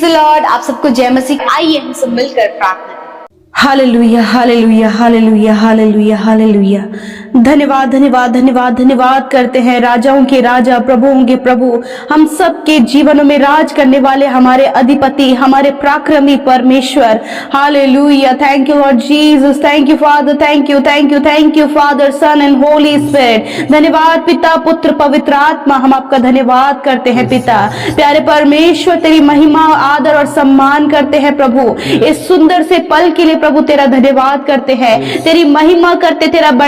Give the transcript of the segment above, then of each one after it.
The Lord. आप सबको जय मसीह। आइए हम सब मिलकर प्रार्थना करें। Hallelujah hallelujah hallelujah hallelujah hallelujah. धन्यवाद धन्यवाद धन्यवाद धन्यवाद करते हैं राजाओं के राजा, प्रभुओं के प्रभु, हम सब के जीवनों में राज करने वाले हमारे अधिपति, हमारे पराक्रमी परमेश्वर। Hallelujah. Thank you Lord Jesus, thank you Father, thank you thank you thank you Father, Son and Holy Spirit. धन्यवाद पिता, पुत्र, पवित्र आत्मा, हम आपका धन्यवाद करते हैं पिता। प्यारे परमेश्वर, तेरी महिमा, आदर और सम्मान करते हैं प्रभु। इस सुंदर से पल के लिए प्रभु तेरा धन्यवाद करते हैं, तेरी महिमा करते,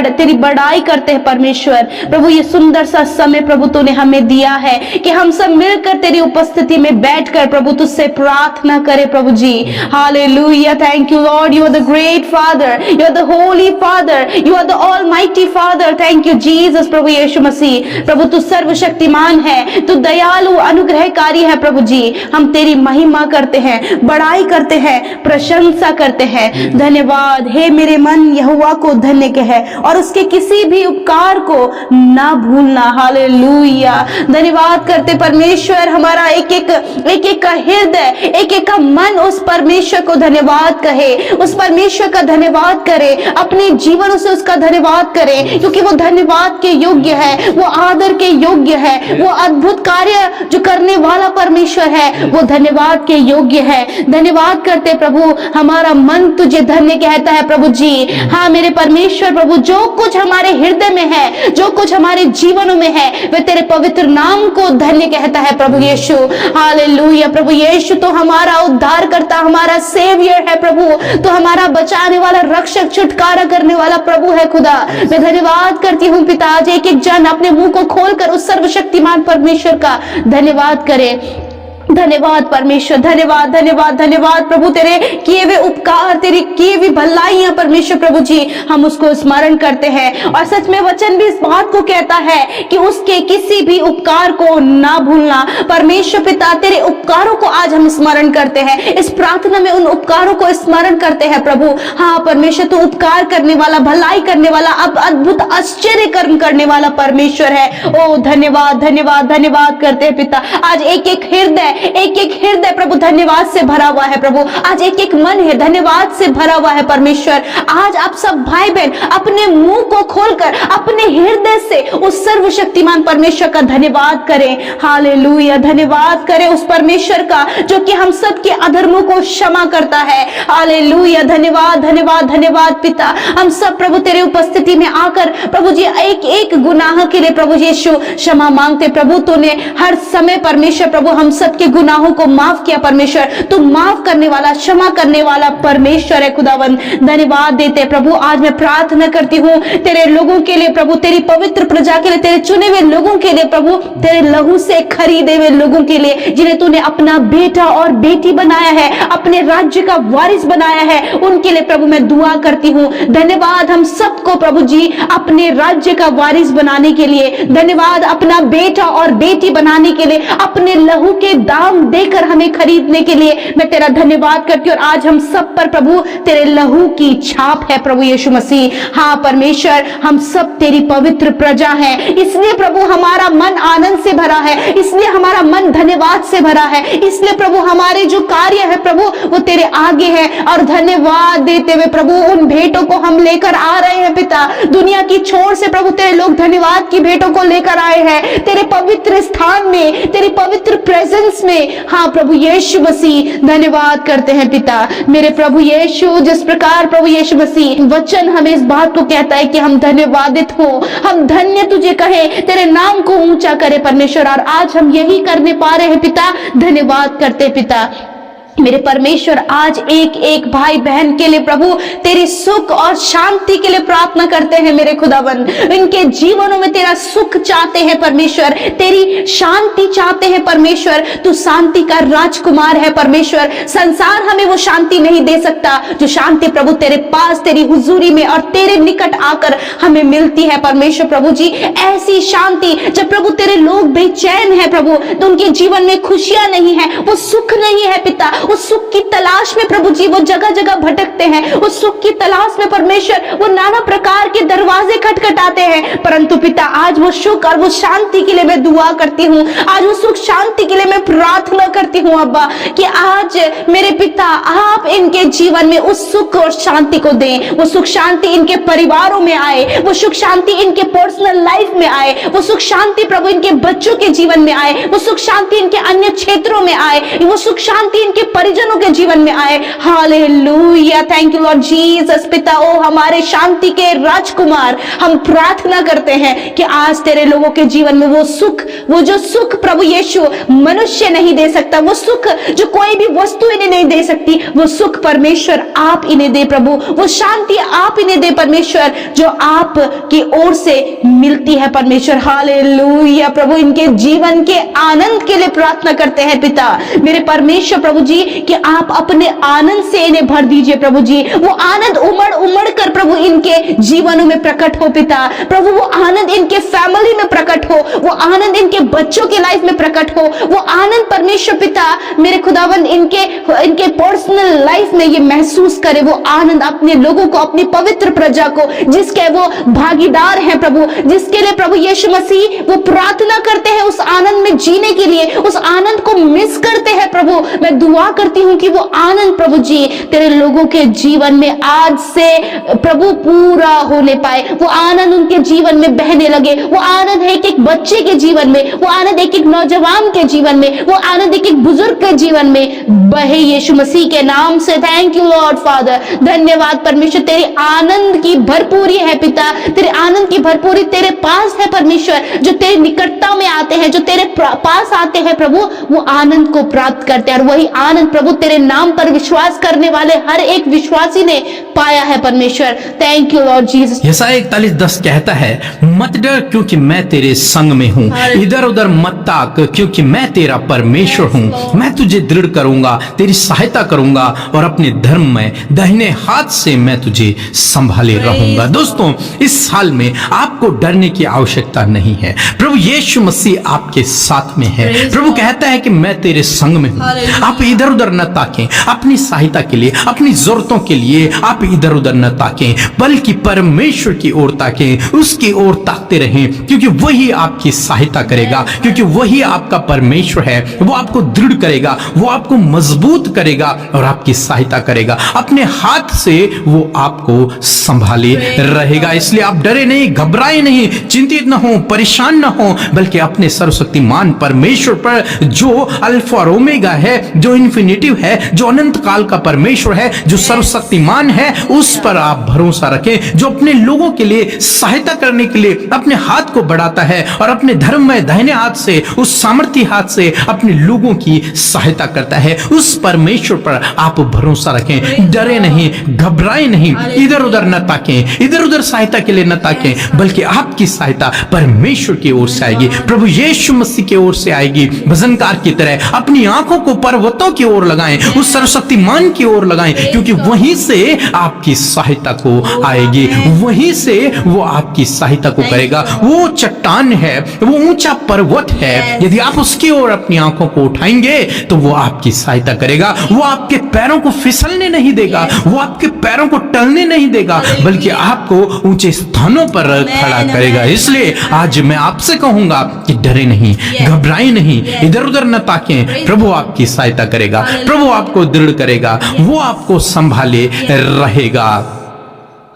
तेरी बड़ाई करते हैं परमेश्वर। प्रभु ये सुंदर सा समय प्रभु तूने हमें दिया है कि हम सब मिलकर तेरी उपस्थिति में बैठकर प्रभु तुझसे प्रार्थना करें प्रभु जी। Hallelujah. Thank you Lord, you are the great father, you are the holy father, you are the almighty father. Thank you Jesus. प्रभु यीशु मसीह, प्रभु तू सर्वशक्तिमान है, तू दयालु अनुग्रहकारी है प्रभु जी। हम तेरी महिमा करते हैं, बड़ाई करते हैं, प्रशंसा करते हैं। धन्यवाद। हे मेरे मन यहोवा को धन्य कहे और उसके किसी भी उपकार को ना भूलना। हालेलुया। धन्यवाद करते परमेश्वर, हमारा एक एक का हृदय, एक एक का मन उस परमेश्वर को धन्यवाद कहे, उस परमेश्वर का धन्यवाद करे, अपने जीवनों से उसका धन्यवाद करे, क्योंकि वो धन्यवाद के योग्य है, वो आदर के योग्य है, वो अद्भुत कार्य जो करने वाला परमेश्वर है, वो धन्यवाद के योग्य है। धन्यवाद करते प्रभु, हमारा मन तुझे धन्य कहता है प्रभु जी। हाँ मेरे परमेश्वर प्रभु, जो कुछ हमारे हृदय में है, जो कुछ हमारे जीवनों में है, वे तेरे पवित्र नाम को धन्य कहता है प्रभु यीशु। हालेलुया। प्रभु यीशु तो हमारा उद्धार करता, हमारा सेवियर है प्रभु, तो हमारा बचाने वाला, रक्षक, छुटकारा करने वाला प्रभु है खुदा। मैं धन्यवाद करती हूँ पिता, आज एक एक जन अपने मुंह को खोलकर उस सर्वशक्तिमान परमेश्वर का धन्यवाद करे। धन्यवाद परमेश्वर, धन्यवाद धन्यवाद धन्यवाद प्रभु, तेरे किए हुए उपकार, तेरी किए हुई भलाइयां परमेश्वर प्रभु जी, हम उसको स्मरण करते हैं। और सच में वचन भी इस बात को कहता है कि उसके किसी भी उपकार को ना भूलना। परमेश्वर पिता, तेरे उपकारों को आज हम स्मरण करते हैं, इस प्रार्थना में उन उपकारों को स्मरण करते हैं प्रभु। हाँ परमेश्वर, तू उपकार करने वाला, भलाई करने वाला, अब अद्भुत आश्चर्य कर्म करने वाला परमेश्वर है। ओ धन्यवाद धन्यवाद धन्यवाद करते हैं पिता। आज एक एक हृदय, एक एक हृदय प्रभु धन्यवाद से भरा हुआ है प्रभु। आज एक एक मन है धन्यवाद से भरा हुआ है परमेश्वर। आज आप सब भाई बहन अपने मुंह को खोलकर अपने हृदय से उस सर्वशक्तिमान परमेश्वर का धन्यवाद करें। हालेलुया। धन्यवाद करें उस परमेश्वर का जो कि हम सब के अधर्मों को क्षमा करता है। हालेलुया। धन्यवाद धन्यवाद धन्यवाद पिता। हम सब प्रभु तेरे उपस्थिति में आकर प्रभु जी एक एक गुनाह के लिए प्रभु यीशु क्षमा मांगते प्रभु। तूने हर समय परमेश्वर प्रभु हम सब के गुनाहों को माफ किया परमेश्वर। तू माफ करने वाला, क्षमा करने वाला परमेश्वर है खुदावन। धन्यवाद देते प्रभु। आज मैं प्रार्थना करती हूँ तेरे लोगों के लिए प्रभु, तेरी पवित्र प्रजा के लिए, तेरे चुने हुए लोगों के लिए प्रभु, तेरे लहू से खरीदे हुए लोगों के लिए जिन्हें तूने अपना बेटा और बेटी बनाया है, अपने राज्य का वारिस बनाया है, उनके लिए प्रभु मैं दुआ करती हूँ। धन्यवाद हम सबको प्रभु जी अपने राज्य का वारिस बनाने के लिए, धन्यवाद अपना बेटा और बेटी बनाने के लिए, अपने लहू के दाम देकर हमें खरीदने के लिए मैं तेरा धन्यवाद करती हूँ। और आज हम सब पर प्रभु तेरे लहू की छाप है प्रभु यीशु मसीह। हाँ परमेश्वर, हम सब तेरी पवित्र प्रजा है, इसलिए प्रभु हमारा मन आनंद से भरा है, इसलिए हमारा मन धन्यवाद से भरा है, इसलिए प्रभु हमारे जो कार्य है प्रभु वो तेरे आगे है। और धन्यवाद देते हुए प्रभु उन भेंटों को हम लेकर आ रहे हैं पिता। दुनिया की छोर से प्रभु तेरे लोग धन्यवाद की भेंटों को लेकर आए हैं तेरे पवित्र स्थान में, तेरी पवित्र प्रेजेंस में। हाँ प्रभु यीशु मसीह, धन्यवाद करते हैं पिता। मेरे प्रभु यीशु, जिस प्रकार प्रभु यीशु मसीह वचन हमें इस बात को कहता है कि हम धन्यवादित हो, हम धन्य तुझे कहे, तेरे नाम को ऊंचा करे परमेश्वर। और आज हम यही करने पा रहे हैं पिता। धन्यवाद करते पिता। मेरे परमेश्वर, आज एक एक भाई बहन के लिए प्रभु तेरी सुख और शांति के लिए प्रार्थना करते हैं मेरे खुदावन। इनके जीवनों में तेरा सुख चाहते हैं परमेश्वर, तेरी शांति चाहते हैं परमेश्वर। तू शांति का राजकुमार है परमेश्वर। संसार हमें वो शांति नहीं दे सकता जो शांति प्रभु तेरे पास, तेरी हुजूरी में और तेरे निकट आकर हमें मिलती है परमेश्वर प्रभु जी। ऐसी शांति जब प्रभु तेरे लोग बेचैन है प्रभु, तो उनके जीवन में खुशियां नहीं है, वो सुख नहीं है पिता, उस सुख की तलाश में प्रभु जी वो जगह जगह भटकते हैं, उस सुख की तलाश में परमेश्वर वो नाना प्रकार के दरवाजे खटखटाते हैं। परंतु पिता आज वो सुख और वो शांति के लिए मैं दुआ करती हूँ, आज वो सुख शांति के लिए मैं प्रार्थना करती हूँ अब्बा, कि आज मेरे पिता आप इनके जीवन में उस सुख और शांति को दें। वो सुख शांति इनके परिवारों में आए, वो सुख शांति इनके पर्सनल लाइफ में आए, वो सुख शांति प्रभु इनके बच्चों के जीवन में आए, वो सुख शांति इनके अन्य क्षेत्रों में आए, वो सुख शांति इनके परिजनों के जीवन में आए। Hallelujah, thank you Lord Jesus. पिता ओ हमारे शांति के राजकुमार, हम प्रार्थना करते हैं कि आज तेरे लोगों के जीवन में वो सुख, वो जो सुख प्रभु यीशु मनुष्य नहीं दे सकता, वो सुख जो कोई भी वस्तु इन्हें नहीं दे सकती, वो सुख परमेश्वर आप इन्हें दे प्रभु, वो शांति आप इन्हें दे परमेश्वर जो आप की ओर से मिलती है परमेश्वर। हालेलुया प्रभु, इनके जीवन के आनंद के लिए प्रार्थना करते हैं पिता मेरे परमेश्वर प्रभु जी, कि आप अपने आनंद से इन्हें भर दीजिए प्रभु जी। वो आनंद उमड़ उमड़ कर प्रभु इनके जीवनों में प्रकट हो पिता प्रभु, वो आनंद इनके फैमिली में प्रकट हो, वो आनंद इनके बच्चों के लाइफ में प्रकट हो, वो आनंद परमेश्वर पिता मेरे खुदावंद इनके पर्सनल लाइफ में ये महसूस करे, वो आनंद अपने लोगों को, अपनी पवित्र प्रजा को जिसके वो भागीदार हैं प्रभु, जिसके लिए प्रभु यीशु मसीह वो प्रार्थना करते हैं उस आनंद में जीने के लिए, उस आनंद को मिस करते हैं प्रभु। मैं दुआ करती हूँ कि वो आनंद प्रभु जी तेरे लोगों के जीवन में आज से प्रभु पूरा होने पाए, वो आनंद उनके जीवन में बहने लगे, वो आनंद है एक बच्चे के जीवन में, वो आनंद एक नौजवान के जीवन में, वो आनंद एक बुजुर्ग के जीवन में बहे यीशु मसीह के नाम से। थैंक यू लॉर्ड फादर, धन्यवाद परमेश्वर, तेरी आनंद की भरपूरी है पिता, तेरे आनंद की भरपूरी तेरे पास है परमेश्वर। जो तेरी निकटता में आते हैं, जो तेरे पास आते हैं प्रभु, वो आनंद को प्राप्त करते हैं, और वही आनंद प्रभु तेरे नाम पर विश्वास करने वाले हर एक विश्वासी ने पाया है परमेश्वर। Thank you Lord Jesus. यशायाह 41:10 कहता है, मत डर क्योंकि मैं तेरे संग में हूँ, इधर उधर मत ताक क्योंकि मैं तेरा परमेश्वर हूँ, मैं तुझे दृढ़ करूंगा, तेरी सहायता करूंगा और अपने धर्म में दाहिने हाथ से मैं तुझे संभाले रहूंगा। दोस्तों, इस साल में आपको डरने की आवश्यकता नहीं है, प्रभु यीशु मसीह आपके साथ में है। प्रभु कहता है कि मैं तेरे संग में हूँ। आप इधर उधर न ताकें, अपनी सहायता के लिए, अपनी जरूरतों के लिए आप इधर उधर न ताकें, बल्कि परमेश्वर की ओर ताकें, उसकी ओर ताकते रहें, क्योंकि वही आपकी सहायता करेगा, क्योंकि वही आपका परमेश्वर है। वो आपको दृढ़ करेगा, वो आपको मजबूत करेगा और आपकी सहायता करेगा, अपने हाथ से वो आपको संभाले रहेगा। इसलिए आप डरे नहीं, घबराए नहीं, चिंतित न हो, परेशान न हो, बल्कि अपने सर्वशक्तिमान परमेश्वर पर, जो अल्फा और ओमेगा है, जो इन्फिनिटिव है, जो अनंत काल का परमेश्वर है, जो सर्वशक्तिमान है, उस पर आप भरोसा रखें, जो अपने लोगों के लिए सहायता करने के लिए अपने हाथ को बढ़ाता है और अपने धर्म में दाहिने हाथ से, उस सामर्थी हाथ से अपने लोगों की सहायता करता है। उस परमेश्वर पर आप भरोसा रखें, डरे नहीं, घबराए नहीं, इधर उधर न ताकें, इधर उधर सहायता के लिए न ताकें, बल्कि आपकी सहायता परमेश्वर की ओर से आएगी, प्रभु यीशु मसीह की ओर से आएगी। भजनकार की तरह अपनी आंखों को पर्वतों की ओर लगाएं, उस सर्वशक्तिमान की ओर लगाएं, क्योंकि वहीं से आपकी सहायता को आएगी, वहीं से वो आपकी सहायता को करेगा। वो चट्टान है, वो ऊंचा पर्वत है, यदि आप उसकी ओर अपनी आंखों को उठाएंगे तो वो आपकी सहायता करेगा। वो आपके पैरों को फिसलने नहीं देगा, वो आपके पैरों को टलने नहीं देगा, बल्कि आपको ऊंचे स्थानों पर खड़ा करेगा। इसलिए आज मैं आपसे कहूंगा कि डरे नहीं, घबराए नहीं, इधर उधर न ताकें, प्रभु आपकी सहायता करेगा, प्रभु आपको दृढ़ करेगा, वो आपको संभाले रहेगा।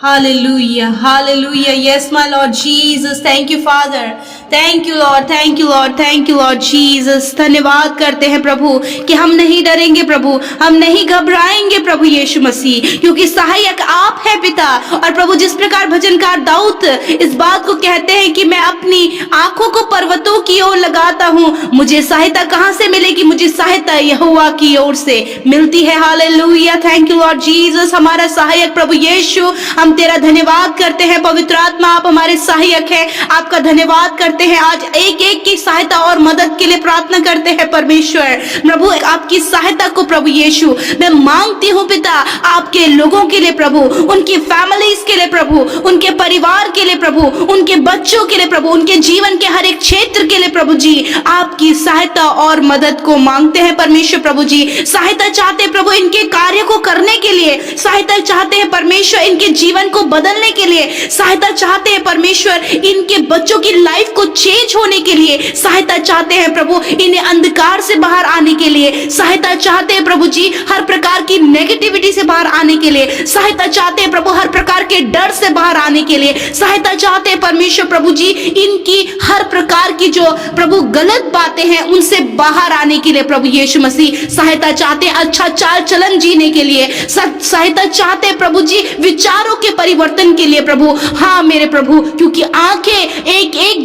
Hallelujah, hallelujah. Yes, my Lord Jesus. Thank you, Father. Thank you, Lord. Thank you, Lord. Thank you, Lord Jesus. धन्यवाद करते हैं प्रभु कि हम नहीं डरेंगे प्रभु, हम नहीं घबराएंगे प्रभु यीशु मसीह, क्योंकि सहायक आप है पिता। और प्रभु, जिस प्रकार भजनकार दाऊद इस बात को कहते हैं कि मैं अपनी आंखों को पर्वतों की ओर लगाता हूँ, मुझे सहायता कहाँ से मिलेगी? मुझे सहायता यहोवा की ओर से मिलती है। Hallelujah, thank you Lord Jesus. हमारा सहायक प्रभु यीशु, हम हम तेरा धन्यवाद करते हैं। पवित्र आत्मा आप हमारे सहायक हैं, आपका धन्यवाद करते हैं। आज एक एक की सहायता और मदद के लिए प्रार्थना करते हैं परमेश्वर। प्रभु आपकी सहायता को प्रभु यीशु मैं मांगती हूँ पिता, आपके लोगों के लिए प्रभु, उनकी फैमिलीज के लिए प्रभु, उनके परिवार के लिए प्रभु, उनके बच्चों के लिए प्रभु, उनके जीवन के हर एक क्षेत्र के लिए प्रभु जी आपकी सहायता और मदद को मांगते हैं परमेश्वर। प्रभु जी सहायता चाहते हैं प्रभु इनके कार्य को करने के लिए, सहायता चाहते हैं परमेश्वर इनके जीवन को बदलने के लिए, सहायता चाहते हैं परमेश्वर इनके बच्चों की लाइफ को चेंज होने के लिए, सहायता चाहते हैं प्रभु इन्हें अंधकार से बाहर आने के लिए, सहायता चाहते हैं प्रभु जी हर प्रकार की नेगेटिविटी से बाहर आने के लिए, सहायता चाहते हैं प्रभु हर प्रकार के डर से बाहर आने के लिए, सहायता चाहते हैं परमेश्वर प्रभु जी इनकी हर प्रकार की जो प्रभु गलत बातें हैं उनसे बाहर आने के लिए प्रभु यीशु मसीह, सहायता चाहते हैं अच्छा चाल चलन जीने के लिए, सहायता चाहते हैं प्रभु जी विचारों के परिवर्तन के लिए प्रभु। हाँ मेरे प्रभु, क्योंकि आंखें एक एक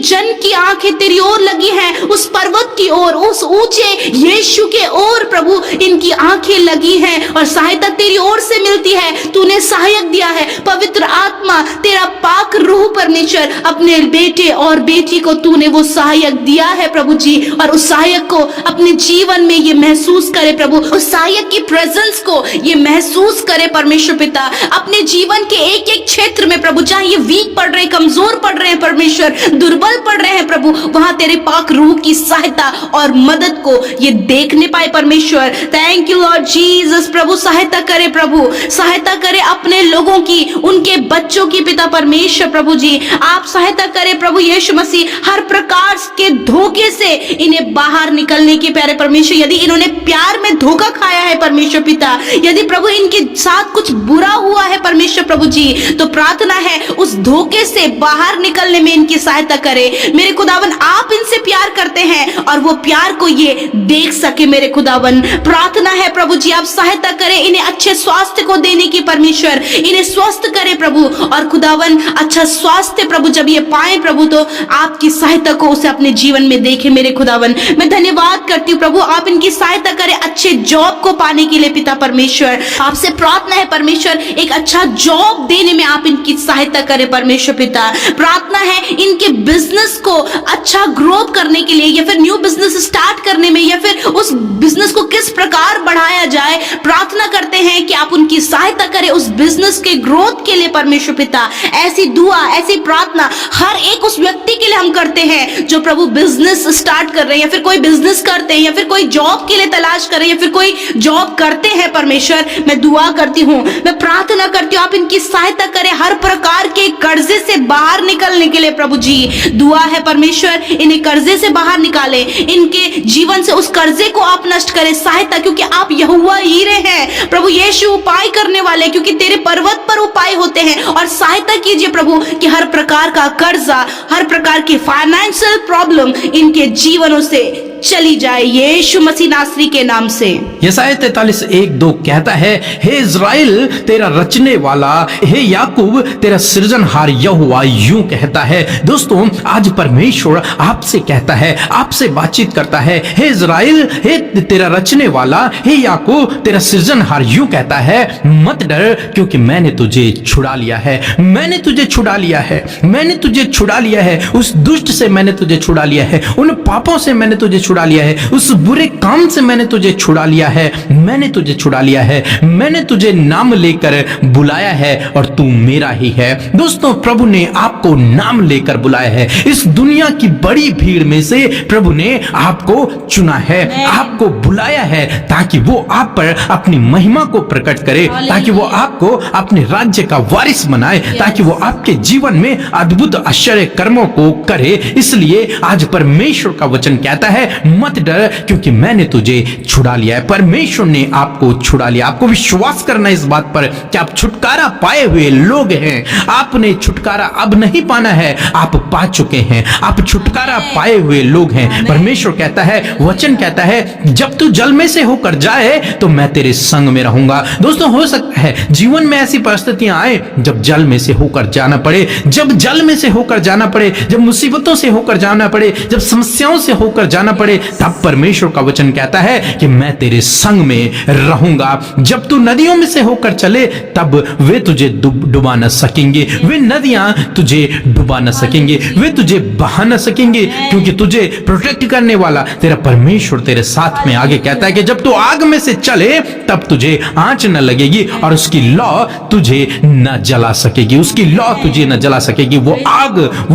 जन की आंखें तेरी ओर लगी हैं, उस पर्वत की ओर, उस ऊंचे यीशु के ओर प्रभु इनकी आंखें लगी हैं और सहायता तेरी ओर से मिलती है। तूने सहायक दिया है, पवित्र आत्मा तेरा पाक रूह परमेश्वर अपने बेटे और बेटी को तूने वो सहायक दिया है प्रभु जी, और उस सहायक को अपने जीवन में ये महसूस करे प्रभु, उस सहायक की प्रेजेंस को ये महसूस करे परमेश्वर पिता अपने जीवन के एक एक क्षेत्र में प्रभु, जहां ये वीक पड़ रहे, कमजोर पड़ रहे हैं परमेश्वर, दुर्बल पड़ रहे हैं प्रभु, वहां तेरे पाक रूह की सहायता और मदद को ये देखने पाए परमेश्वर। Thank you Lord Jesus. प्रभु सहायता करे प्रभु, सहायता करे अपने लोगों की, उनके बच्चों की पिता परमेश्वर प्रभु जी, आप सहायता करे प्रभु यीशु मसीह हर प्रकार के धोखे से इन्हें बाहर निकलने की प्यारे परमेश्वर। यदि इन्होंने प्यार में धोखा खाया है परमेश्वर पिता, यदि प्रभु इनके साथ कुछ बुरा हुआ है परमेश्वर प्रभु जी, तो प्रार्थना है उस धोखे से बाहर निकलने में इनकी सहायता करे मेरे खुदावन। आप इनसे प्यार करते हैं और वो प्यार को ये देख सके मेरे खुदावन। प्रार्थना है प्रभु जी आप सहायता करें इन्हें अच्छे स्वास्थ्य को देने की परमेश्वर, इन्हें स्वस्थ करे प्रभु, और खुदावन अच्छा स्वास्थ्य प्रभु जब ये पाए प्रभु तो आपकी सहायता को उसे अपने जीवन में देखे मेरे खुदावन। मैं धन्यवाद करती हूँ प्रभु, आप इनकी सहायता करें अच्छे जॉब को पाने के लिए पिता परमेश्वर। आपसे प्रार्थना है परमेश्वर एक अच्छा जॉब देने में आप इनकी सहायता करें परमेश्वर पिता। प्रार्थना है इनके बिजनेस को अच्छा ग्रो करने के लिए, या फिर न्यू बिजनेस स्टार्ट करने में, या फिर उस बिजनेस को किस प्रकार बढ़ाया जाए, प्रार्थना करते हैं कि आप उनकी सहायता करें उस बिजनेस के ग्रोथ के लिए परमेश्वर पिता। ऐसी दुआ, ऐसी प्रार्थना हर एक उस व्यक्ति के लिए हम करते हैं जो प्रभु बिजनेस स्टार्ट कर रहे हैं, या फिर कोई बिजनेस करते हैं, या फिर कोई जॉब के लिए तलाश कर रहे हैं, या फिर कोई जॉब करते हैं परमेश्वर। मैं दुआ करती हूँ, मैं प्रार्थना करती हूँ आप इनकी सहायता करें हर प्रकार के कर्जे से बाहर निकलने के लिए प्रभु जी। दुआ है परमेश्वर इन्हें कर्जे से बाहर निकाले, इनके जीवन से उस कर्जे को आप नष्ट करें, सहायता, क्योंकि आप यहोवा हीरे हैं प्रभु यीशु, उपाय करने वाले, क्योंकि तेरे पर्वत पर उपाय होते हैं। और सहायता कीजिए प्रभु कि हर प्रकार का कर्जा, हर प्रकार की फाइनेंशियल प्रॉब्लम इनके जीवनों से चली जाए यीशु मसीह नासरी के नाम से। यशायाह 43:1-2 कहता है, हे इज़राइल तेरा रचने वाला, हे याकूब तेरा सृजनहार यहोवा यूं कहता है। दोस्तों आज परमेश्वर आपसे कहता है, आपसे बातचीत करता है, हे इज़राइल हे तेरा रचने वाला, हे याकूब तेरा सृजनहार यूं कहता है, मत डर क्योंकि मैंने तुझे छुड़ा लिया है, मैंने तुझे छुड़ा लिया है, मैंने तुझे छुड़ा लिया है, उस दुष्ट से मैंने तुझे छुड़ा लिया है, उन पापों से मैंने तुझे छुड़ा लिया है, उस बुरे काम से मैंने तुझे छुड़ा लिया है, मैंने तुझे छुड़ा लिया है, मैंने तुझे नाम लेकर बुलाया है और तू मेरा ही है। दोस्तों प्रभु ने आपको नाम लेकर बुलाया है, इस दुनिया की बड़ी भीड़ में से प्रभु ने आपको चुना है, आपको बुलाया है ताकि वो आप पर अपनी महिमा को प्रकट करे, ताकि वो आपको अपने राज्य का वारिस बनाए, ताकि वो आपके जीवन में अद्भुत आश्चर्य कर्मों को करे। इसलिए आज परमेश्वर का वचन कहता है, मत डर क्योंकि मैंने तुझे छुड़ा लिया है। परमेश्वर ने आपको छुड़ा लिया। आपको विश्वास करना इस बात पर कि आप छुटकारा पाए हुए लोग हैं। आपने छुटकारा अब नहीं पाना है, आप पा चुके हैं, आप छुटकारा पाए हुए लोग हैं। परमेश्वर कहता है, वचन कहता है, जब तू जल में से होकर जाए तो मैं तेरे संग में रहूंगा। दोस्तों हो सकता है जीवन में ऐसी परिस्थितियां आए जब जल में से होकर जाना पड़े, जब जल में से होकर जाना पड़े, जब मुसीबतों से होकर जाना पड़े, जब समस्याओं से होकर जाना पड़े, तब परमेश्वर का वचन कहता है कि मैं तेरे संग में रहूंगा। जब तू नदियों में से होकर चले तब वे तुझे डुबा न सकेंगे, वे नदियां तुझे डुबा न सकेंगे, वे तुझे बहा न सकेंगे, क्योंकि तुझे प्रोटेक्ट करने वाला तेरा परमेश्वर तेरे साथ में। आगे कहता है कि जब तू आग में से चले तब तुझे आंच न लगेगी और उसकी लौ तुझे न जला सकेगी, उसकी लौ तुझे न जला सकेगी, वो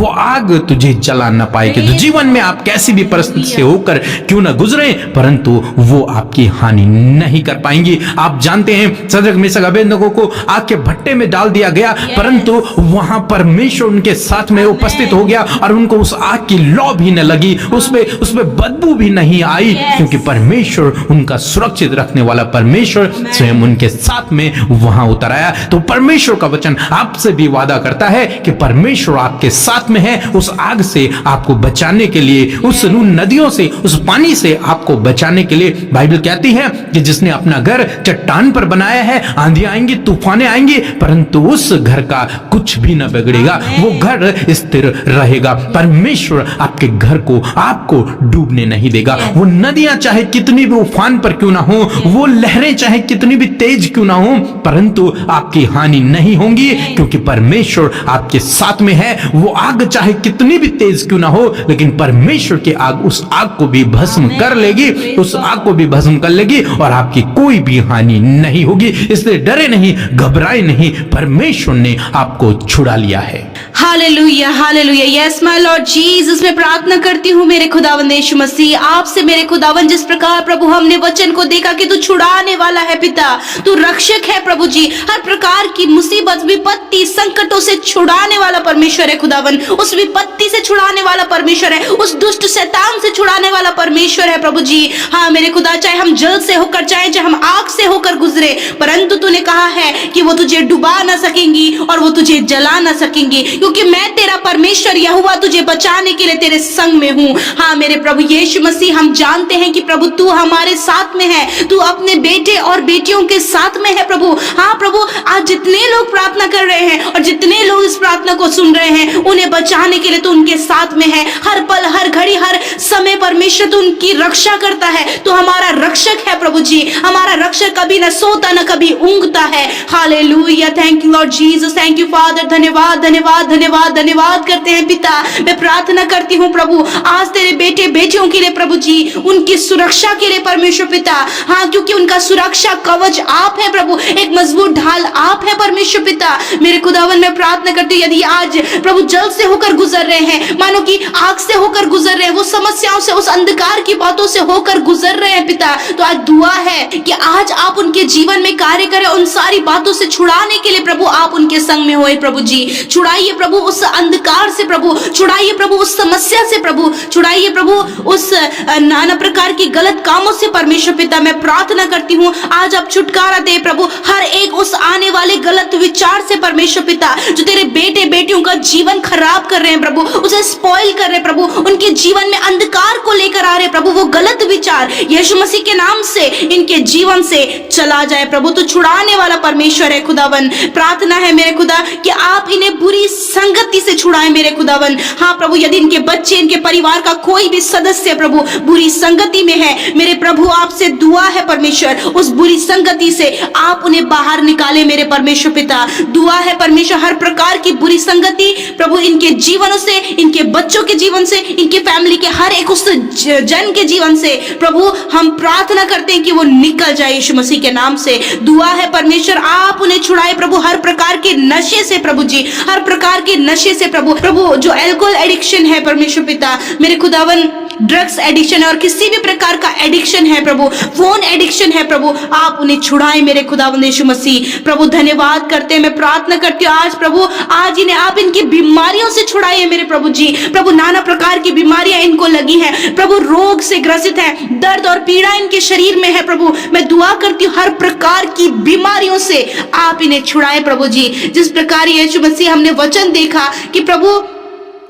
आग तुझे जला न पाएगी। तो जीवन में आप कैसी भी परिस्थिति से होकर क्यों न गुजरे, परंतु वो आपकी हानि नहीं कर पाएंगी। आप जानते हैं सदरक मेशक अबेदनगो को आग के भट्टे में डाल दिया गया, परंतु वहां परमेश्वर उनके साथ में उपस्थित हो गया और उनको उस आग की लौ भी न लगी, उसमें बदबू भी नहीं आई, क्योंकि परमेश्वर उनका सुरक्षित रखने वाला परमेश्वर स्वयं उनके साथ में वहां उतर आया। तो परमेश्वर का वचन आपसे भी वादा करता है कि परमेश्वर आपके साथ में है, उस आग से आपको बचाने के लिए, उस नदियों से, उस पानी से आपको बचाने के लिए। बाइबल कहती है कि जिसने अपना घर चट्टान पर बनाया है, आंधी आएंगी, तूफाने आएंगे, परंतु उस घर का कुछ भी न बिगड़ेगा, वो घर स्थिर रहेगा। परमेश्वर आपके घर को, आपको डूबने नहीं देगा। वो नदियां चाहे कितनी भी उफान पर क्यों ना हो, वो लहरें चाहे कितनी भी तेज क्यों ना हो, परंतु आपकी हानि नहीं होगी, क्योंकि परमेश्वर आपके साथ में है। वो आग चाहे कितनी भी तेज क्यों ना हो, लेकिन परमेश्वर की आग उस आग को भी भस्म कर लेगी, उस आग को भी भस्म कर लेगी और आपकी कोई भी हानि नहीं होगी। इसलिए डरे नहीं, घबराए नहीं, परमेश्वर ने आपको छुड़ा लिया है। Hallelujah, hallelujah. Yes my Lord Jesus, मैं प्रार्थना करती हूँ मेरे खुदावंद यीशु मसीह आपसे, मेरे खुदावंद, जिस प्रकार प्रभु हमने वचन को देखा कि तू छुड़ाने वाला है पिता, तू रक्षक है प्रभु जी, हर प्रकार की मुसीबत, विपत्ति, संकटों से छुड़ाने वाला परमेश्वर है खुदावंद, उस विपत्ति से छुड़ाने वाला परमेश्वर है, उस दुष्ट शैतान से छुड़ाने वाला परमेश्वर है प्रभु जी। हाँ मेरे खुदा, चाहे हम जल से होकर, चाहे हम आग से होकर गुजरे, परंतु तूने कहा है कि वो तुझे डुबा ना सकेंगी और वो तुझे जला ना सकेंगी, क्योंकि मैं तेरा परमेश्वर यहोवा तुझे बचाने के लिए तेरे संग में हूँ। हाँ मेरे प्रभु यीशु मसीह, हम जानते हैं कि प्रभु तू हमारे साथ में है, तू अपने बेटे और बेटियों के साथ में है प्रभु। हाँ प्रभु, आज जितने लोग प्रार्थना कर रहे हैं और जितने लोग इस प्रार्थना को सुन रहे हैं, उन्हें बचाने के लिए तू उनके साथ में है। हर पल, हर घड़ी, हर समय परमेश्वर तू उनकी रक्षा करता है। तू हमारा रक्षक है प्रभु जी, हमारा रक्षक कभी न सोता न कभी ऊँघता है। Hallelujah, thank you Lord Jesus, thank you father. धन्यवाद, धन्यवाद, धन्यवाद, धन्यवाद करते हैं पिता। मैं प्रार्थना करती हूँ प्रभु आज तेरे बेटे बेटियों के लिए प्रभु जी, उनकी सुरक्षा के लिए परमेश्वर पिता। हाँ, क्योंकि उनका सुरक्षा कवच आप है प्रभु, एक मजबूत ढाल आप है परमेश्वर पिता। मेरे खुदावन, मैं प्रार्थना करती हूँ यदि आज प्रभु जल से होकर गुजर रहे हैं, मानो कि आग से होकर गुजर रहे हैं, वो समस्याओं से, उस अंधकार की बातों से होकर गुजर रहे हैं पिता, तो आज दुआ है कि आज आप उनके जीवन में कार्य करें, उन सारी बातों से छुड़ाने के लिए प्रभु आप उनके संग में होए प्रभु जी। छुड़ाइए प्रभु उस अंधकार से प्रभु, छुड़ाइए प्रभु उस समस्या से प्रभु, छुड़ाइए प्रभु उस नाना प्रकार की गलत कामों से परमेश्वर पिता। मैं प्रार्थना करती हूँ आज आप छुटकारा दे प्रभु हर एक उस आने वाले गलत विचार से परमेश्वर पिता, जो तेरे बेटे बेटियों का जीवन खराब कर रहे हैं प्रभु, उसे स्पॉइल कर रहे हैं प्रभु, उनके जीवन में अंधकार को लेकर आ रहे हैं प्रभु, वो गलत विचार यीशु मसीह के नाम से इनके जीवन से चला जाए प्रभु। तो छुड़ाने वाला परमेश्वर है खुदावन। प्रार्थना है मेरे खुदा कि आप इन्हें बुरी संगति से छुड़ाएं मेरे खुदावन। हाँ प्रभु, यदि इनके बच्चे, इनके परिवार का कोई भी सदस्य प्रभु बुरी संगति में है, मेरे प्रभु आपसे दुआ है परमेश्वर, उस बुरी संगति से आप उन्हें बाहर निकाले मेरे परमेश्वर पिता। दुआ है परमेश्वर, हर प्रकार की बुरी संगति प्रभु इनके जीवनों से, इनके बच्चों के जीवन से, इनके फैमिली के हर एक उस जन के जीवन से प्रभु हम प्रार्थना करते हैं कि वो निकल जाए यीशु मसीह के नाम से। दुआ है परमेश्वर, आप उन्हें छुड़ाए प्रभु हर प्रकार के नशे से प्रभु जी, हर प्रकार के नशे से प्रभु, जो अल्कोहल एडिक्शन है परमेश्वर पिता, मेरे खुदावन ड्रग्स एडिक्शन है और किसी भी प्रकार का एडिक्शन है प्रभु, फोन एडिक्शन है प्रभु, आप उन्हें छुड़ाएं मेरे खुदावंद यीशु मसीह। प्रभु धन्यवाद करते हैं, मैं प्रार्थना करती हूँ आज प्रभु, आज इन्हें आप इनकी बीमारियों से छुड़ाइए मेरे प्रभु जी। प्रभु नाना प्रकार की बीमारियां इनको लगी हैं प्रभु, रोग से ग्रसित है, दर्द और पीड़ा इनके शरीर में है प्रभु। मैं दुआ करती हूँ हर प्रकार की बीमारियों से आप इन्हें छुड़ाए प्रभु जी। जिस प्रकार यीशु मसीह हमने वचन देखा कि प्रभु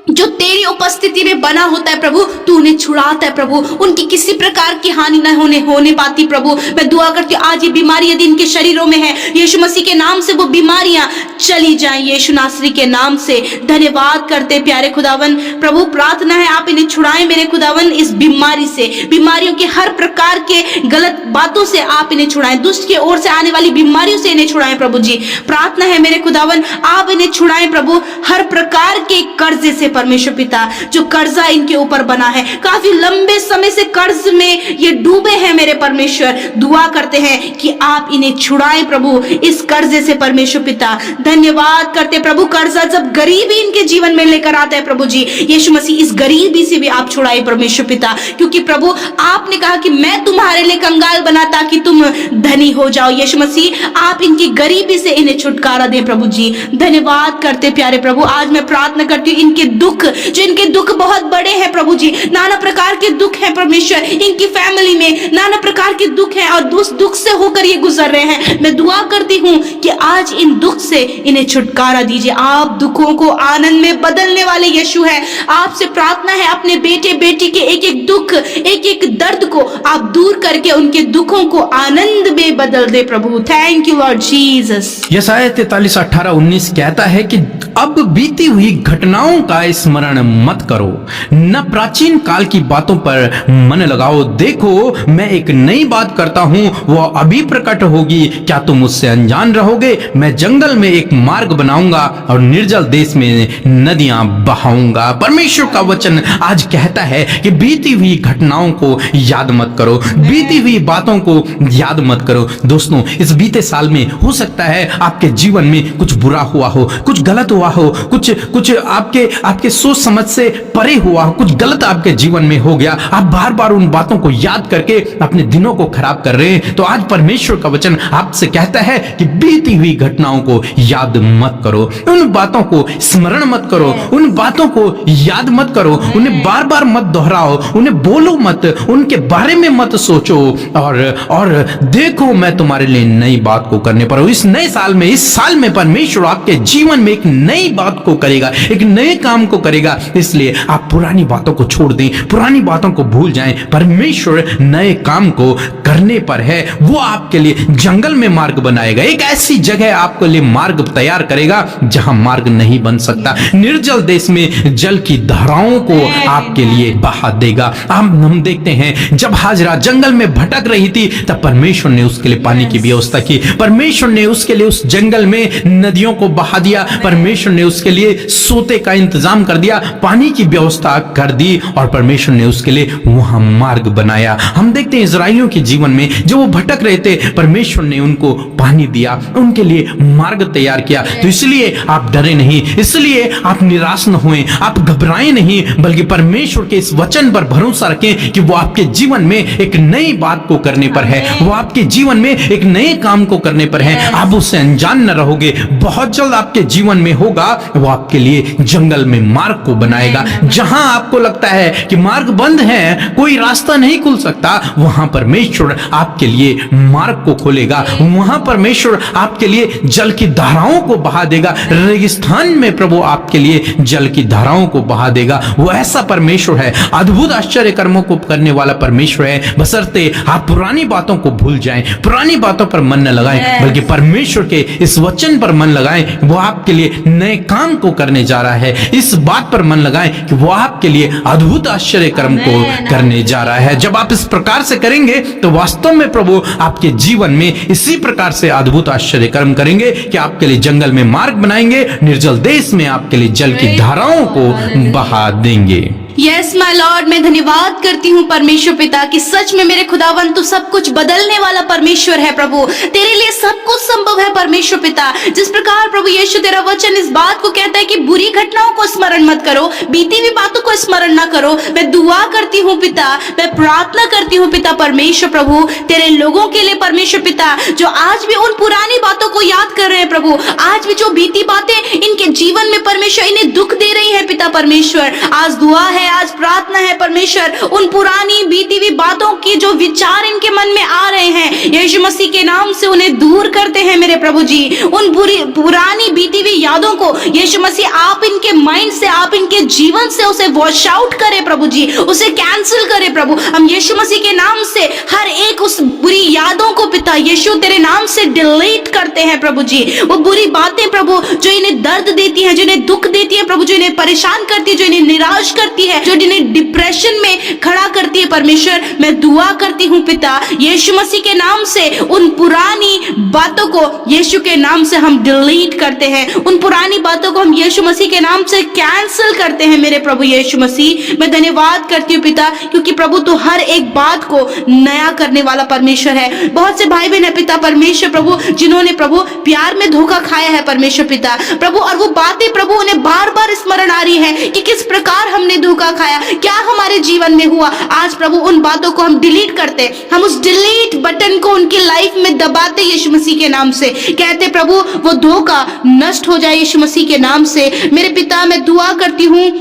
जो तेरी उपस्थिति में बना होता है प्रभु, तू उन्हें छुड़ाता है प्रभु, उनकी किसी प्रकार की हानि न होने पाती प्रभु। मैं दुआ करती हूँ आज ये बीमारी यदि इनके शरीरों में है, यीशु मसीह के नाम से वो बीमारियां चली जाएं, यीशु नासरी के नाम से। धन्यवाद करते प्यारे खुदावन प्रभु, प्रार्थना है आप इन्हें छुड़ाएं मेरे खुदावन इस बीमारी से, बीमारियों के हर प्रकार के गलत बातों से आप इन्हें छुड़ाएं, दुष्ट के ओर से आने वाली बीमारियों से इन्हें छुड़ाएं प्रभु जी। प्रार्थना है मेरे खुदावन आप इन्हें छुड़ाएं प्रभु हर प्रकार के कर्जे से परमेश्वर पिता, जो कर्जा इनके ऊपर बना है, काफी लंबे समय से कर्ज में ये डूबे हैं मेरे परमेश्वर। दुआ करते हैं कि आप इन्हें छुड़ाएं प्रभु इस कर्जे से परमेश्वर पिता। धन्यवाद करते प्रभु, कर्जा जब गरीबी इनके जीवन में लेकर आता है प्रभु जी, यीशु मसीह इस गरीबी से भी आप छुड़ाए परमेश्वर पिता, क्योंकि प्रभु आपने कहा कि मैं तुम्हारे लिए कंगाल बना ताकि तुम धनी हो जाओ। यीशु मसीह आप इनकी गरीबी से इन्हें छुटकारा दे प्रभु जी। धन्यवाद करते प्यारे प्रभु, आज मैं प्रार्थना करती हूँ इनके दुख, जो इनके दुख बहुत बड़े हैं प्रभु जी, नाना प्रकार के दुख हैं परमेश्वर, इनकी फैमिली में नाना प्रकार के दुख हैं और उस दुख से होकर ये गुजर रहे हैं। मैं दुआ करती हूँ कि आज इन दुख से इन्हें छुटकारा दीजिए। आप दुखों को आनंद में बदलने वाले यीशु हैं। आपसे प्रार्थना है अपने बेटे बेटी के एक एक दुख, एक एक दर्द को आप दूर करके उनके दुखों को आनंद में बदल दे प्रभु। Thank you Lord Jesus. यशायाह 43:18-19 कहता है कि अब बीती हुई घटनाओं का स्मरण मत करो, न प्राचीन काल की बातों पर मन लगाओ। देखो मैं एक नई बात करता हूँ, वो अभी प्रकट होगी, क्या तुम उससे अनजान रहोगे? मैं जंगल में एक मार्ग बनाऊंगा और निर्जल देश में नदियां बहाऊंगा। परमेश्वर का वचन आज कहता है कि बीती हुई घटनाओं को याद मत करो, बीती हुई बातों को याद मत करो। दोस्तों, इस बीते साल में हो सकता है आपके जीवन में कुछ बुरा हुआ हो, कुछ गलत हुआ हो, कुछ आपके सोच समझ से परे हुआ हो, कुछ गलत आपके जीवन में हो गया। आप बार बार उन बातों को याद करके अपने दिनों को खराब कर रहे हैं। तो आज परमेश्वर का वचन आपसे कहता है कि बीती हुई घटनाओं को याद मत करो, उन बातों को स्मरण मत करो, उन बातों को याद मत करो, उन्हें बार बार मत दोहराओ, उन्हें बोलो मत, उनके बारे में मत सोचो। और देखो मैं तुम्हारे लिए नई बात को करने पर हूं। इस नए साल में, इस साल में परमेश्वर आपके जीवन में एक नई बात को करेगा, एक नए काम को करेगा। इसलिए आप पुरानी बातों को छोड़ दें, पुरानी बातों को भूल जाएं। परमेश्वर नए काम को करने पर है। वो आपके लिए जंगल में मार्ग बनाएगा, एक ऐसी जगह आपके लिए मार्ग तैयार करेगा जहां मार्ग नहीं बन सकता। निर्जल देश में जल की धाराओं को आपके लिए बहा देगा। हम देखते हैं जब हाजरा जंगल में भटक रही थी तब परमेश्वर ने उसके लिए पानी की व्यवस्था की। परमेश्वर ने उसके लिए उस जंगल में नदियों को बहा दिया। परमेश्वर ने उसके लिए सोते का इंतजाम कर दिया, पानी की व्यवस्था कर दी और परमेश्वर ने उसके लिए वहां मार्ग बनाया। हम देखते हैं इजराइलियों के जीवन में जब वो भटक रहे थे, परमेश्वर ने उनको पानी दिया, उनके लिए मार्ग तैयार किया। तो इसलिए आप डरे नहीं, इसलिए आप निराश न हुए, आप घबराएं नहीं, बल्कि परमेश्वर के इस वचन पर भरोसा रखें कि वो आपके जीवन में एक नई बात को करने पर है, वो आपके जीवन में एक नए काम को करने पर है। आप उससे अनजान न रहोगे। बहुत जल्द आपके जीवन में होगा, वो आपके लिए जंगल में मार्ग को बनाएगा। जहां आपको लगता है कि मार्ग बंद है, कोई रास्ता नहीं खुल सकता, वहां परमेश्वर आपके लिए मार्ग को खोलेगा। वहां परमेश्वर आपके लिए जल की धाराओं को बहा देगा। रेगिस्तान में प्रभु आपके लिए जल की धाराओं को बहा देगा। वो ऐसा परमेश्वर है, अद्भुत आश्चर्य कर्मों को करने वाला परमेश्वर है। बशर्ते आप पुरानी बातों को भूल जाएं, पुरानी बातों पर मन न लगाएं, बल्कि परमेश्वर के इस वचन पर मन लगाएं। वो आपके लिए नए काम को करने जा रहा है। इस बात पर मन लगाएं कि वो आपके लिए अद्भुत आश्चर्य कर्म को करने जा रहा है। जब आप इस प्रकार से करेंगे तो वास्तव में प्रभु आपके जीवन में इसी प्रकार से अद्भुत आश्चर्य कर्म करेंगे कि आपके लिए जंगल में मार्ग बनाएंगे, निर्जल देश में आपके लिए जल की धाराओं को बहा देंगे। यस माय लॉर्ड, मैं धन्यवाद करती हूँ परमेश्वर पिता कि सच में मेरे खुदावन तू सब कुछ बदलने वाला परमेश्वर है प्रभु। तेरे लिए सब कुछ संभव है परमेश्वर पिता। जिस प्रकार प्रभु यीशु तेरा वचन इस बात को कहता है कि बुरी घटनाओं को स्मरण मत करो, बीती हुई बातों को स्मरण ना करो। मैं दुआ करती हूँ पिता, मैं प्रार्थना करती हूँ पिता परमेश्वर प्रभु तेरे लोगों के लिए परमेश्वर पिता, जो आज भी उन पुरानी बातों को याद कर रहे हैं प्रभु, आज भी जो बीती बातें इनके जीवन में परमेश्वर इन्हें दुख दे रही है पिता परमेश्वर। आज दुआ है आज प्रार्थना है परमेश्वर, उन पुरानी बीती हुई बातों की जो विचार इनके मन में आ रहे हैं, यीशु मसीह के नाम से उन्हें दूर करते हैं मेरे प्रभु जी। उन पुरानी बीती हुई यादों को यीशु मसीह आप इनके माइंड से, आप इनके जीवन से उसे वॉश आउट करें प्रभु जी, उसे कैंसिल करें प्रभु। हम यीशु मसीह के नाम से हर एक उस बुरी यादों को पिता यीशु तेरे नाम से डिलीट करते हैं प्रभु जी। वो बुरी बातें प्रभु जो इन्हें दर्द देती हैं, जो इन्हें दुख देती है प्रभु, जो इन्हें परेशान करती है, जो इन्हें निराश करती है, जो इन्हें डिप्रेशन में खड़ा करती है परमेश्वर, मैं दुआ करती हूँ पिता यीशु मसीह के नाम से उन पुरानी बातों को यीशु के नाम से हम डिलीट करते हैं, उन पुरानी बातों को हम यीशु मसीह के नाम से कैंसिल करते हैं मेरे प्रभु यीशु मसीह। मैं धन्यवाद करती हूँ पिता, क्योंकि प्रभु तू हर एक बात को नया करने वाला परमेश्वर है। बहुत से भाई बहन है पिता परमेश्वर प्रभु, जिन्होंने प्रभु प्यार में धोखा खाया है परमेश्वर पिता प्रभु, और वो बातें प्रभु उन्हें बार बार स्मरण आ रही है कि किस प्रकार हमने धोखा खाया, क्या हमारे जीवन में हुआ। आज प्रभु उन बातों को हम डिलीट करते, हम उस डिलीट बटन को उनकी लाइफ में दबाते यीशु मसीह के नाम से, कहते प्रभु वो धोखा नष्ट हो जाए यीशु मसीह के नाम से। मेरे पिता मैं दुआ करती हूँ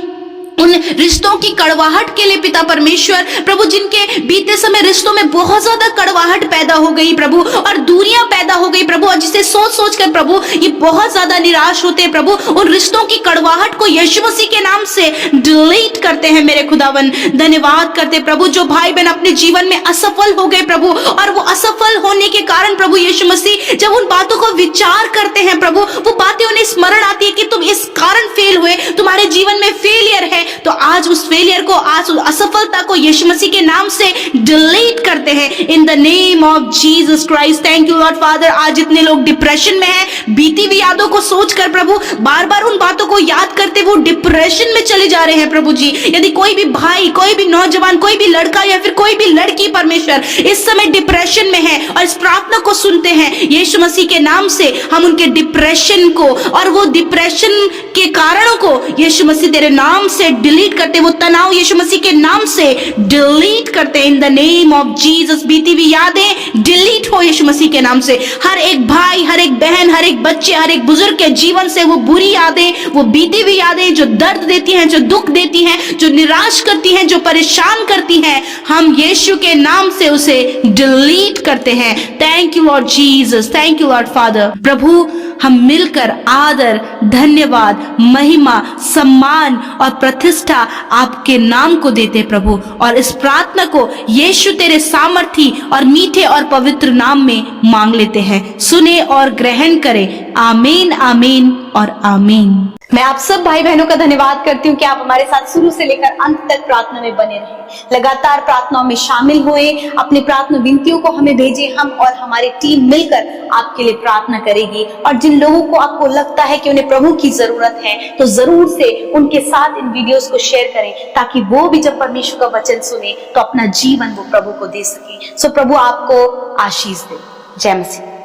उन रिश्तों की कड़वाहट के लिए पिता परमेश्वर प्रभु, जिनके बीते समय रिश्तों में बहुत ज्यादा कड़वाहट पैदा हो गई प्रभु, और दूरियां पैदा हो गई प्रभु, और जिसे सोच सोच कर प्रभु ये बहुत ज्यादा निराश होते हैं प्रभु। उन रिश्तों की कड़वाहट को यीशु मसीह के नाम से डिलीट करते हैं मेरे खुदावन। धन्यवाद करते प्रभु, जो भाई बहन अपने जीवन में असफल हो गए प्रभु, और वो असफल होने के कारण प्रभु यीशु मसीह जब उन बातों को विचार करते हैं प्रभु, वो बातें उन्हें स्मरण आती है कि तुम इस कारण फेल हुए, तुम्हारे जीवन में फेलियर है, तो आज उस फेलियर को, आज उस असफलता को यीशु मसीह के नाम से डिलीट करते हैं in the name of Jesus Christ. Thank you Lord father. आज जितने लोग डिप्रेशन में हैं, बीती हुई यादों को सोचकर प्रभु बार बार उन बातों को याद करते वो डिप्रेशन में चले जा रहे हैं प्रभु जी। यदि कोई भी भाई, कोई भी नौजवान, कोई भी लड़का या फिर कोई भी लड़की परमेश्वर इस समय डिप्रेशन में है और इस प्रार्थना को सुनते हैं, यीशु मसीह के नाम से हम उनके डिप्रेशन को और वो डिप्रेशन के कारणों को यीशु मसीह तेरे नाम से डिलीट करते, वो तनाव यीशु मसीह के नाम से डिलीट करते in the name of Jesus. बीती हुई यादें डिलीट हो यीशु मसीह के नाम से। हर एक भाई, हर एक बहन, हर एक बच्चे, हर एक बुजुर्ग के जीवन से वो बुरी यादें, वो बीती हुई यादें जो दर्द देती हैं, जो दुख देती हैं, जो निराश करती हैं, जो परेशान करती हैं, हम यीशु के नाम से उसे डिलीट करते हैं। Thank you Lord Jesus, thank you Lord father. प्रभु हम मिलकर आदर, धन्यवाद, महिमा, सम्मान और प्रतिष्ठा आपके नाम को देते प्रभु, और इस प्रार्थना को यीशु तेरे सामर्थी और मीठे और पवित्र नाम में मांग लेते हैं। सुने और ग्रहण करें। आमीन, आमीन और आमीन। मैं आप सब भाई बहनों का धन्यवाद करती हूँ कि आप हमारे साथ शुरू से लेकर अंत तक प्रार्थना में बने रहे, लगातार प्रार्थनाओं में शामिल हुए, अपनी प्रार्थना विनतियों को हमें भेजे। हम और हमारी टीम मिलकर आपके लिए प्रार्थना करेगी, और जिन लोगों को आपको लगता है कि उन्हें प्रभु की जरूरत है, तो जरूर से उनके साथ इन वीडियोस को शेयर करें, ताकि वो भी जब परमेश्वर का वचन सुने तो अपना जीवन वो प्रभु को दे सके। सो प्रभु आपको आशीष दे। जय मसीह।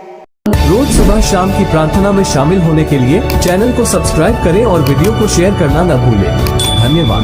रोज सुबह शाम की प्रार्थना में शामिल होने के लिए चैनल को सब्सक्राइब करें और वीडियो को शेयर करना न भूलें। धन्यवाद।